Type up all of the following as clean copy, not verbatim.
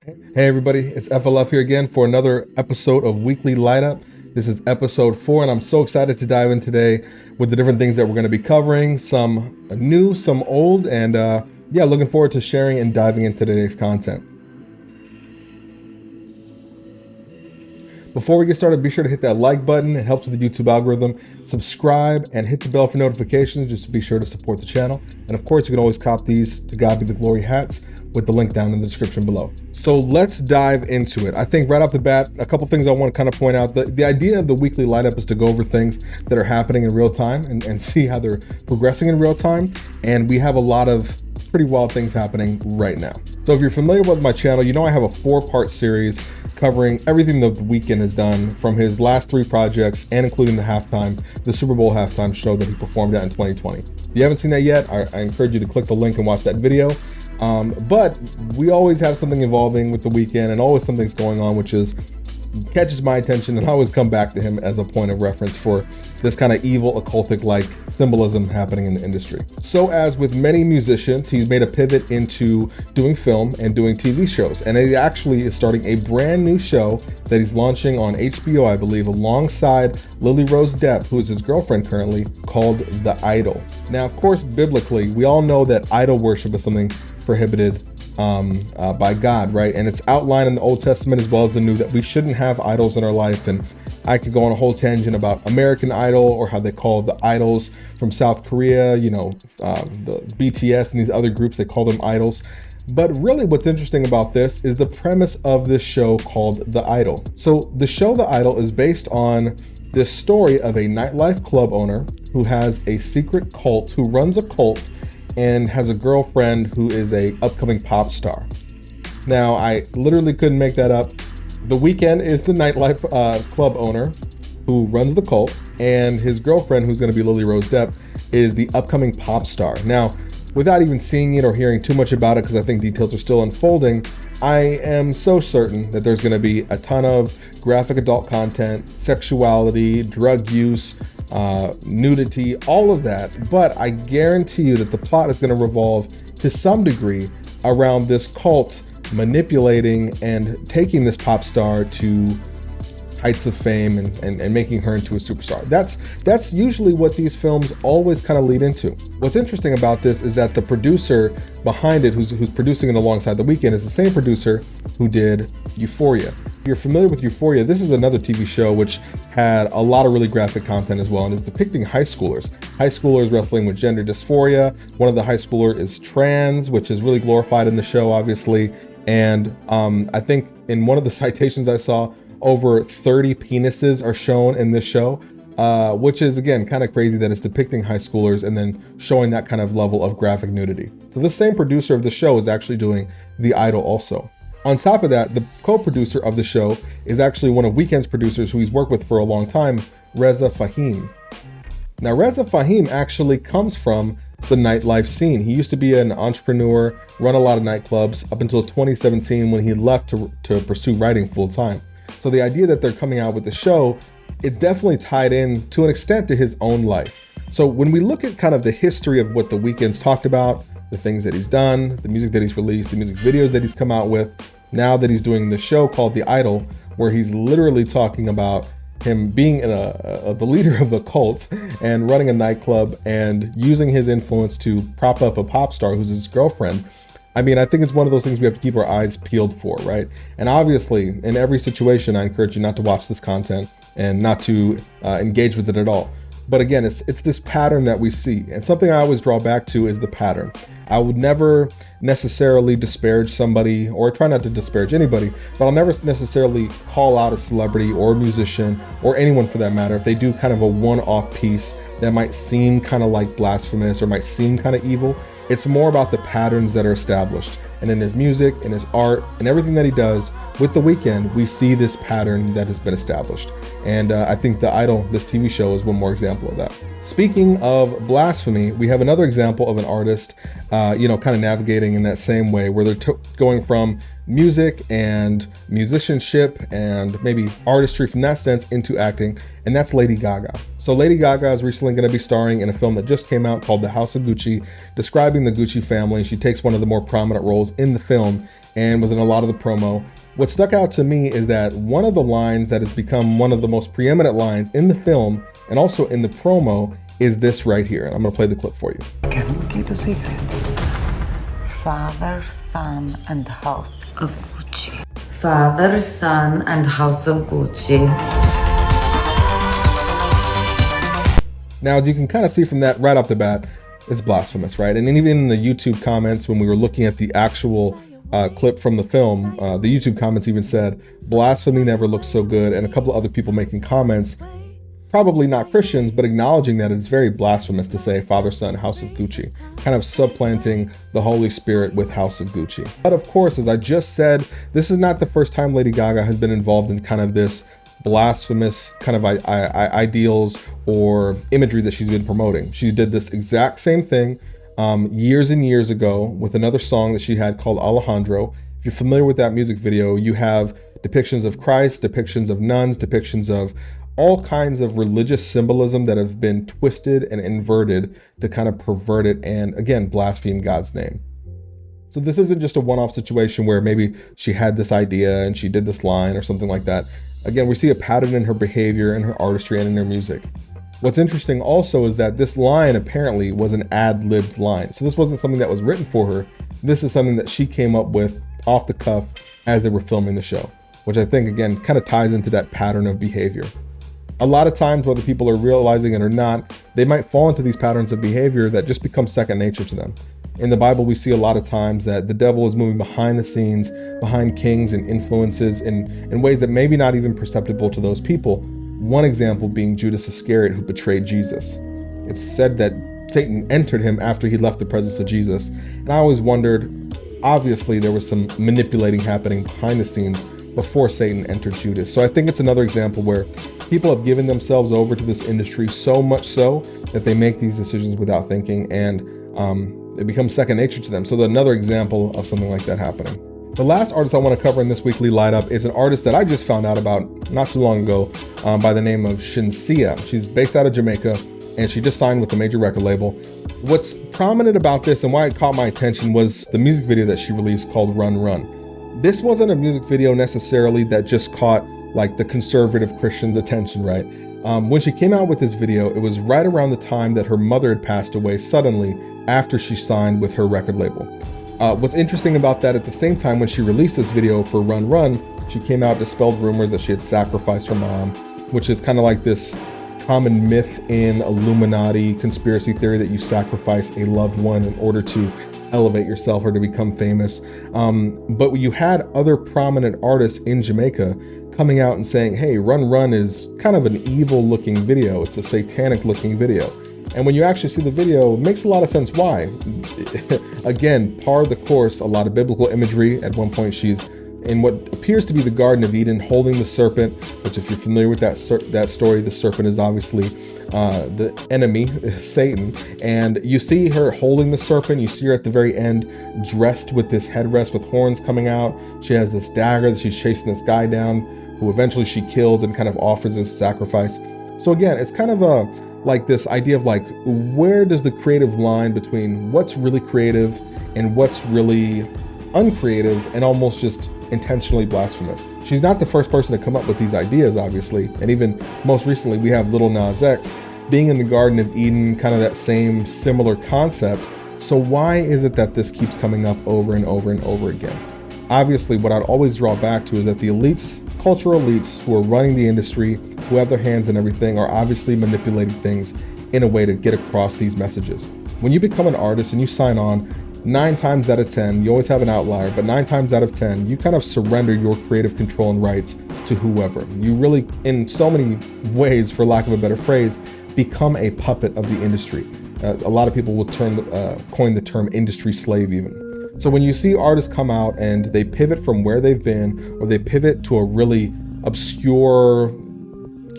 Hey everybody, it's FLF here again for another episode of Weekly Light Up. This is episode 4, and I'm so excited to dive in today with the different things that we're going to be covering. Some new, some old, and yeah, looking forward to sharing and diving into today's content. Before we get started, be sure to hit that like button. It helps with the YouTube algorithm. Subscribe and hit the bell for notifications just to be sure to support the channel. And of course, you can always cop these To God Be the Glory hats with the link down in the description below. So let's dive into it. I think right off the bat, a couple things I want to kind of point out. The idea of the weekly light up is to go over things that are happening in real time and see how they're progressing in real time. And we have a lot of pretty wild things happening right now. So if you're familiar with my channel, you know I have a 4-part series covering everything that The Weeknd has done from his last 3 projects and including the Super Bowl halftime show that he performed at in 2020. If you haven't seen that yet, I encourage you to click the link and watch that video. But we always have something evolving with The Weeknd, and always something's going on, which catches my attention, and I always come back to him as a point of reference for this kind of evil occultic-like symbolism happening in the industry. So as with many musicians, he's made a pivot into doing film and doing TV shows, and he actually is starting a brand new show that he's launching on HBO, I believe, alongside Lily Rose Depp, who is his girlfriend currently, called The Idol. Now, of course, biblically, we all know that idol worship is something prohibited by God, right? And it's outlined in the Old Testament as well as the New that we shouldn't have idols in our life. And I could go on a whole tangent about American Idol, or how they call the idols from South Korea, the BTS and these other groups, they call them idols. But really what's interesting about this is the premise of this show called The Idol. So the show The Idol is based on this story of a nightlife club owner who has a secret cult, who runs a cult and has a girlfriend who is a upcoming pop star. Now, I literally couldn't make that up. The Weeknd is the nightlife club owner who runs the cult, and his girlfriend, who's going to be Lily Rose Depp, is the upcoming pop star. Now, without even seeing it or hearing too much about it, because I think details are still unfolding, I am so certain that there's going to be a ton of graphic adult content, sexuality, drug use, nudity, all of that. But I guarantee you that the plot is going to revolve to some degree around this cult manipulating and taking this pop star to heights of fame and making her into a superstar. That's usually what these films always kind of lead into. What's interesting about this is that the producer behind it, who's producing it alongside The Weeknd, is the same producer who did Euphoria. If you're familiar with Euphoria, this is another TV show which had a lot of really graphic content as well, and is depicting high schoolers wrestling with gender dysphoria. One of the high schoolers is trans, which is really glorified in the show, obviously. And I think in one of the citations I saw, over 30 penises are shown in this show, which is, again, kind of crazy that it's depicting high schoolers and then showing that kind of level of graphic nudity. So the same producer of the show is actually doing The Idol also. On top of that, the co-producer of the show is actually one of Weeknd's producers who he's worked with for a long time, Reza Fahim. Now, Reza Fahim actually comes from the nightlife scene. He used to be an entrepreneur, run a lot of nightclubs up until 2017 when he left to pursue writing full time. So the idea that they're coming out with the show, it's definitely tied in to an extent to his own life. So when we look at kind of the history of what The Weeknd's talked about, the things that he's done, the music that he's released, the music videos that he's come out with, now that he's doing the show called The Idol, where he's literally talking about him being the leader of a cult and running a nightclub and using his influence to prop up a pop star who's his girlfriend. I mean, I think it's one of those things we have to keep our eyes peeled for, right? And obviously, in every situation, I encourage you not to watch this content and not to engage with it at all. But again, it's this pattern that we see. And something I always draw back to is the pattern. I would never necessarily disparage somebody, or try not to disparage anybody, but I'll never necessarily call out a celebrity or a musician or anyone for that matter if they do kind of a one-off piece that might seem kind of like blasphemous or might seem kind of evil. It's more about the patterns that are established. And in his music, in his art, and everything that he does with The Weeknd, we see this pattern that has been established. And I think The Idol, this TV show, is one more example of that. Speaking of blasphemy, we have another example of an artist, kind of navigating in that same way, where they're going from music and musicianship and maybe artistry from that sense into acting, and that's Lady Gaga. So Lady Gaga is recently going to be starring in a film that just came out called The House of Gucci, describing the Gucci family. She takes one of the more prominent roles in the film and was in a lot of the promo. What stuck out to me is that one of the lines that has become one of the most preeminent lines in the film and also in the promo is this right here. And I'm gonna play the clip for you. Can you keep a secret? Father, Son, and House of Gucci. Father, Son, and House of Gucci. Now, as you can kind of see from that right off the bat, it's blasphemous, right? And even in the YouTube comments, when we were looking at the actual clip from the film, the YouTube comments even said, blasphemy never looks so good, and a couple of other people making comments, probably not Christians, but acknowledging that it's very blasphemous to say Father, Son, House of Gucci, kind of supplanting the Holy Spirit with House of Gucci. But of course, as I just said, this is not the first time Lady Gaga has been involved in kind of this blasphemous kind of ideals or imagery that she's been promoting. She did this exact same thing years and years ago with another song that she had called Alejandro. If you're familiar with that music video, you have depictions of Christ, depictions of nuns, depictions of all kinds of religious symbolism that have been twisted and inverted to kind of pervert it and, again, blaspheme God's name. So this isn't just a one-off situation where maybe she had this idea and she did this line or something like that. Again, we see a pattern in her behavior and her artistry and in her music. What's interesting also is that this line apparently was an ad-libbed line. So this wasn't something that was written for her. This is something that she came up with off the cuff as they were filming the show, which I think, again, kind of ties into that pattern of behavior. A lot of times, whether people are realizing it or not, they might fall into these patterns of behavior that just become second nature to them. In the Bible, we see a lot of times that the devil is moving behind the scenes, behind kings and influences in ways that maybe not even perceptible to those people. One example being Judas Iscariot, who betrayed Jesus. It's said that Satan entered him after he left the presence of Jesus. And I always wondered, obviously there was some manipulating happening behind the scenes before Satan entered Judas. So I think it's another example where people have given themselves over to this industry so much so that they make these decisions without thinking, and it becomes second nature to them. So another example of something like that happening. The last artist I want to cover in this weekly light up is an artist that I just found out about not too long ago by the name of Sheensea. She's based out of Jamaica and she just signed with a major record label. What's prominent about this and why it caught my attention was the music video that she released called Run Run. This wasn't a music video necessarily that just caught like the conservative Christians' attention, right? When she came out with this video, it was right around the time that her mother had passed away suddenly after she signed with her record label. What's interesting about that, at the same time when she released this video for Run Run, she came out, dispelled rumors that she had sacrificed her mom, which is kind of like this common myth in Illuminati conspiracy theory that you sacrifice a loved one in order to elevate yourself or to become famous. But you had other prominent artists in Jamaica coming out and saying, hey, Run Run is kind of an evil looking video. It's a satanic looking video. And when you actually see the video, it makes a lot of sense why. Again, par the course, a lot of biblical imagery. At one point, she's in what appears to be the Garden of Eden holding the serpent, which if you're familiar with that story, the serpent is obviously the enemy, Satan. And you see her holding the serpent. You see her at the very end dressed with this headrest with horns coming out. She has this dagger that she's chasing this guy down, who eventually she kills and kind of offers this sacrifice. So again, it's kind of like this idea of like, where does the creative line between what's really creative and what's really uncreative and almost just intentionally blasphemous? She's not the first person to come up with these ideas, obviously. And even most recently, we have Lil Nas X being in the Garden of Eden, kind of that same similar concept. So why is it that this keeps coming up over and over and over again? Obviously, what I'd always draw back to is that the elites, cultural elites who are running the industry, who have their hands in everything, are obviously manipulating things in a way to get across these messages. When you become an artist and you sign on, 9 times out of 10, you always have an outlier, but 9 times out of 10, you kind of surrender your creative control and rights to whoever. You really, in so many ways, for lack of a better phrase, become a puppet of the industry. A lot of people will coin the term industry slave even. So when you see artists come out and they pivot from where they've been, or they pivot to a really obscure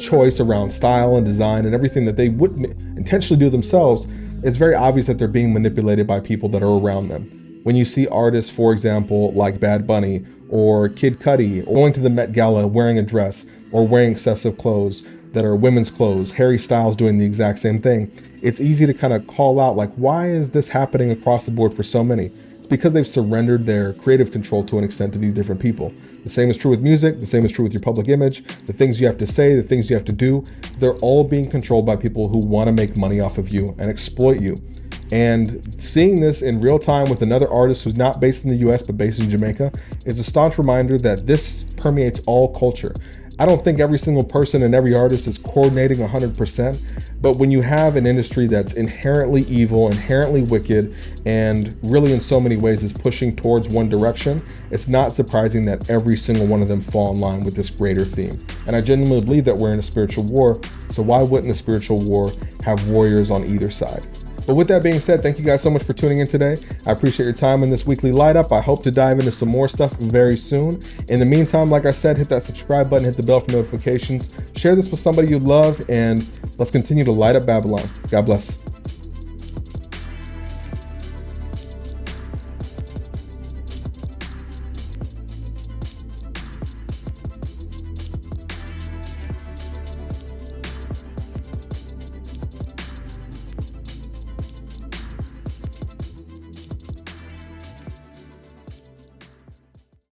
choice around style and design and everything that they wouldn't intentionally do themselves, it's very obvious that they're being manipulated by people that are around them. When you see artists, for example, like Bad Bunny or Kid Cudi, or going to the Met Gala wearing a dress or wearing excessive clothes that are women's clothes, Harry Styles doing the exact same thing, it's easy to kind of call out, like, why is this happening across the board for so many? It's because they've surrendered their creative control to an extent to these different people. The same is true with music, the same is true with your public image, the things you have to say, the things you have to do, they're all being controlled by people who want to make money off of you and exploit you. And seeing this in real time with another artist who's not based in the US but based in Jamaica is a staunch reminder that this permeates all culture. I don't think every single person and every artist is coordinating 100%, but when you have an industry that's inherently evil, inherently wicked, and really in so many ways is pushing towards one direction, it's not surprising that every single one of them fall in line with this greater theme. And I genuinely believe that we're in a spiritual war, so why wouldn't the spiritual war have warriors on either side? But with that being said, thank you guys so much for tuning in today. I appreciate your time in this weekly light up. I hope to dive into some more stuff very soon. In the meantime, like I said, hit that subscribe button, hit the bell for notifications, share this with somebody you love, and let's continue to light up Babylon. God bless.